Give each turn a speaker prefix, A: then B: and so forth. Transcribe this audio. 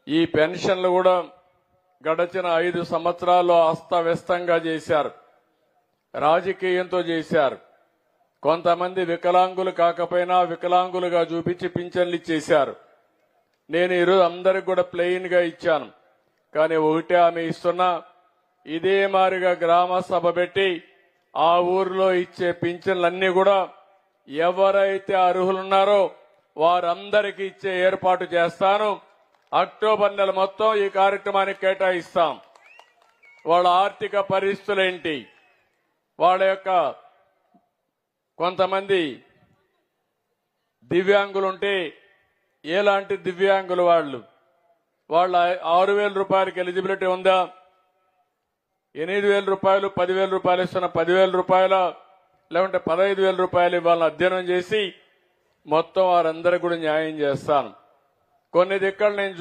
A: ఈ పెన్షన్లు కూడా గడచిన 5 సంవత్సరాల్లో అస్తవ్యస్తంగా చేశారు, రాజకీయంతో చేశారు. కొంతమంది వికలాంగులు కాకపోయినా వికలాంగులుగా చూపించి పింఛన్లు ఇచ్చేశారు. నేను ఈరోజు అందరికి కూడా ప్లెయిన్ గా ఇచ్చాను. కానీ ఒకటే ఆమె ఇస్తున్నా, ఇదే మారిగా గ్రామ సభ పెట్టి ఆ ఊర్లో ఇచ్చే పింఛన్లన్నీ కూడా ఎవరైతే అర్హులున్నారో వారందరికీ ఇచ్చే ఏర్పాటు చేస్తాను. అక్టోబర్ నెల మొత్తం ఈ కార్యక్రమానికి కేటాయిస్తాం. వాళ్ళ ఆర్థిక పరిస్థితులేంటి, వాళ్ళ యొక్క కొంతమంది దివ్యాంగులుంటే ఎలాంటి దివ్యాంగులు వాళ్ళ 6,000 రూపాయలకి ఎలిజిబిలిటీ ఉందా, 8,000 రూపాయలు 10,000 రూపాయలు ఇస్తున్న 10,000 రూపాయల లేకుంటే 15,000 రూపాయలు ఇవ్వాలని అధ్యయనం చేసి మొత్తం వారందరికీ కూడా న్యాయం చేస్తాను. కొన్ని దిక్కలు నేను